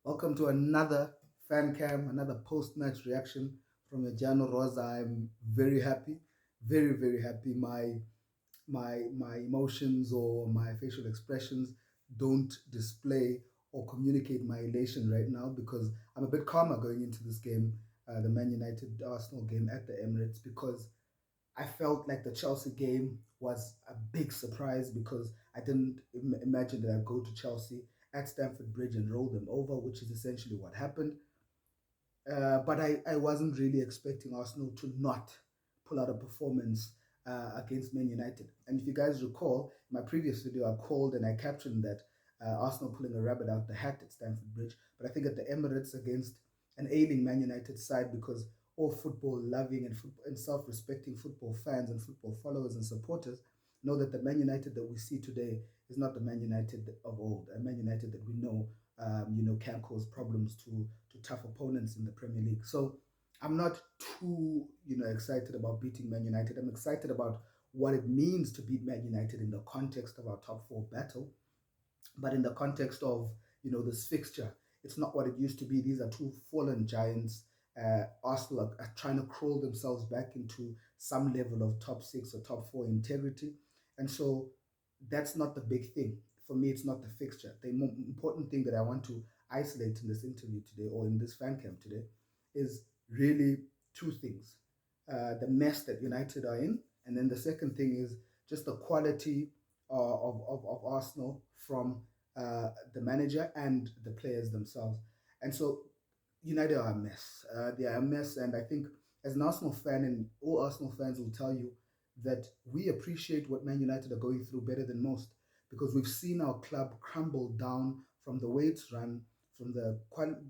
Welcome to another fan cam, another post-match reaction from your Giano Roza. I'm very happy, very happy. My emotions or my facial expressions don't display or communicate my elation right now because I'm a bit calmer going into this game, the Man United Arsenal game at the Emirates, because I felt like the Chelsea game was a big surprise because I didn't imagine that I'd go to Chelsea at Stamford Bridge and roll them over, which is essentially what happened. But I wasn't really expecting Arsenal to not pull out a performance against Man United. And if you guys recall, in my previous video, I called and I captioned that Arsenal pulling a rabbit out the hat at Stamford Bridge. But I think at the Emirates against an ailing Man United side, because all football loving and self respecting football fans and football followers and supporters know that the Man United that we see today is not the Man United of old, a Man United that we know can cause problems to tough opponents in the Premier League. So I'm not too, excited about beating Man United. I'm excited about what it means to beat Man United in the context of our top four battle, but in the context of, this fixture, it's not what it used to be. These are two fallen giants. Arsenal are trying to crawl themselves back into some level of top six or top four integrity. And so that's not the big thing. For me, it's not the fixture. The important thing that I want to isolate in this interview today or in this fan camp today is really two things: the mess that United are in, and then the second thing is just the quality of Arsenal from the manager and the players themselves. And so United are a mess. They are a mess, and I think as an Arsenal fan, and all Arsenal fans will tell you that we appreciate what Man United are going through better than most because we've seen our club crumble down from the way it's run, from the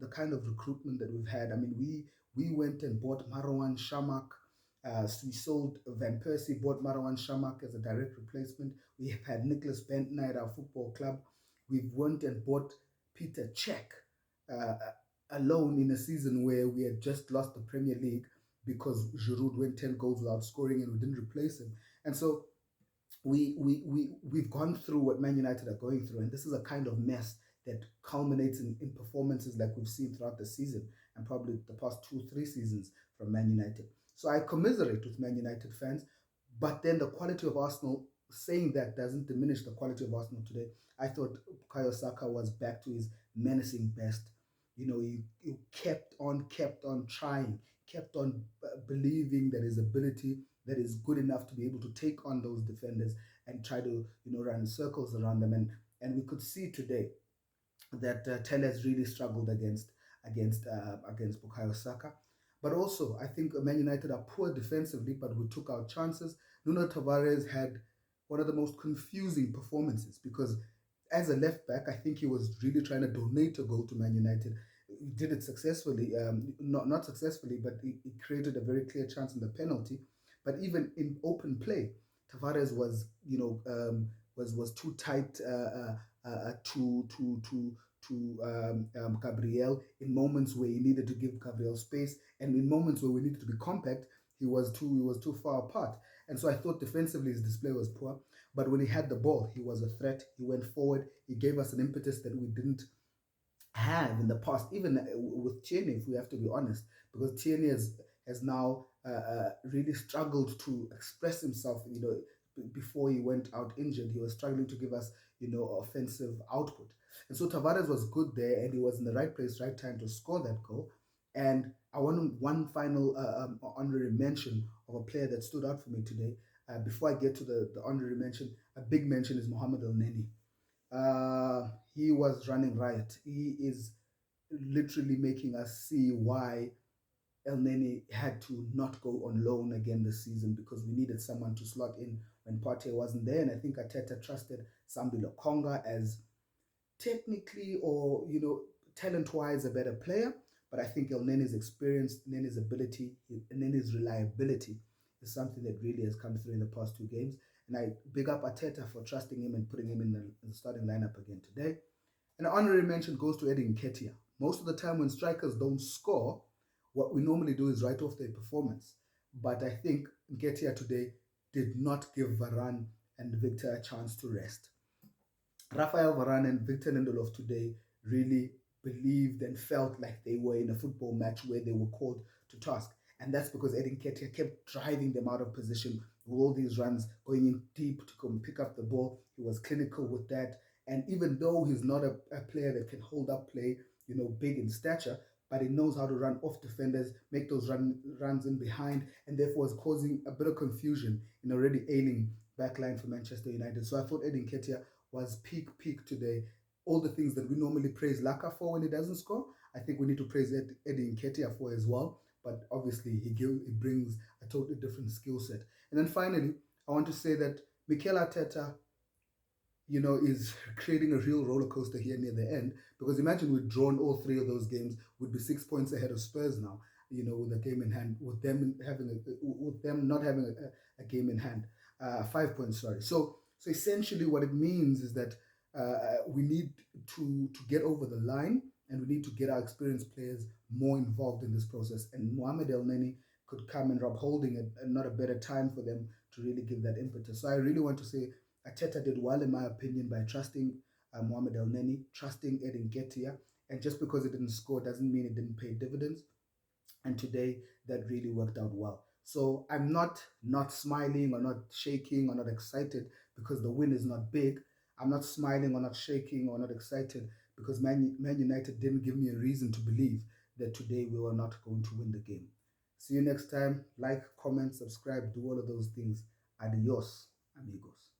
kind of recruitment that we've had. I mean, we went and bought Marwan Shamak. We sold Van Persie, bought Marwan Shamak as a direct replacement. We have had Nicholas Bentner at our football club. We've went and bought Peter Cech uh, alone in a season where we had just lost the Premier League because Giroud went 10 goals without scoring and we didn't replace him. And so we've gone through what Man United are going through, and this is a kind of mess that culminates in performances like we've seen throughout the season and probably the past 2, 3 seasons from Man United. So I commiserate with Man United fans, but then the quality of Arsenal, saying that doesn't diminish the quality of Arsenal today. I thought Bukayo Saka was back to his menacing best. He kept on trying, kept on believing that his ability that is good enough to be able to take on those defenders and try to run circles around them. And we could see today that Tellez really struggled against Bukayo Saka. But also, I think Man United are poor defensively, but we took our chances. Nuno Tavares had one of the most confusing performances because as a left back, I think he was really trying to donate a goal to Man United. He did it successfully, not successfully, but he created a very clear chance in the penalty. But even in open play, Tavares was, was too tight to Gabriel in moments where he needed to give Gabriel space, and in moments where we needed to be compact, he was too far apart. And so I thought defensively his display was poor, but when he had the ball, he was a threat. He went forward. He gave us an impetus that we didn't have in the past, even with Tierney, if we have to be honest, because Tierney has now really struggled to express himself. Before he went out injured, he was struggling to give us offensive output. And so Tavares was good there, and he was in the right place, right time to score that goal. And I want one final honorary mention of a player that stood out for me today. Before I get to the honorary mention, a big mention is Mohamed Elneny. He was running riot. He is literally making us see why Elneny had to not go on loan again this season because we needed someone to slot in when Partey wasn't there. And I think Arteta trusted Sambi Lokonga as technically or talent-wise a better player. But I think Elneny's experience, Elneny's ability, Elneny's reliability is something that really has come through in the past 2 games. And I big up Arteta for trusting him and putting him in the starting lineup again today. And an honorary mention goes to Elneny and Nketiah. Most of the time when strikers don't score, what we normally do is write off their performance. But I think Nketiah today did not give Varane and Victor a chance to rest. Rafael Varane and Victor Lindelof today really believed and felt like they were in a football match where they were called to task. And that's because Eddie Nketiah kept driving them out of position with all these runs, going in deep to come pick up the ball. He was clinical with that. And even though he's not a player that can hold up play, big in stature, but he knows how to run off defenders, make those runs in behind, and therefore is causing a bit of confusion in already ailing backline for Manchester United. So I thought Eddie Nketiah was peak today. All the things that we normally praise Laka for when he doesn't score, I think we need to praise Eddie Nketiah for as well. But obviously, he brings a totally different skill set. And then finally, I want to say that Mikel Arteta, is creating a real roller coaster here near the end. Because imagine we'd drawn all three of those games, we'd be 6 points ahead of Spurs now. With a game in hand, with them not having a game in hand, 5 points. Sorry. So essentially, what it means is that we need to get over the line, and we need to get our experienced players more involved in this process. And Mohamed Elneny could come and rub holding it, and not a better time for them to really give that impetus. So I really want to say Arteta did well, in my opinion, by trusting Mohamed Elneny, trusting Edin Nketiah, and just because it didn't score doesn't mean it didn't pay dividends. And today that really worked out well. So I'm not smiling or not shaking or not excited because the win is not big. I'm not smiling or not shaking or not excited because Man United didn't give me a reason to believe that today we were not going to win the game. See you next time. Like, comment, subscribe, do all of those things. Adios, amigos.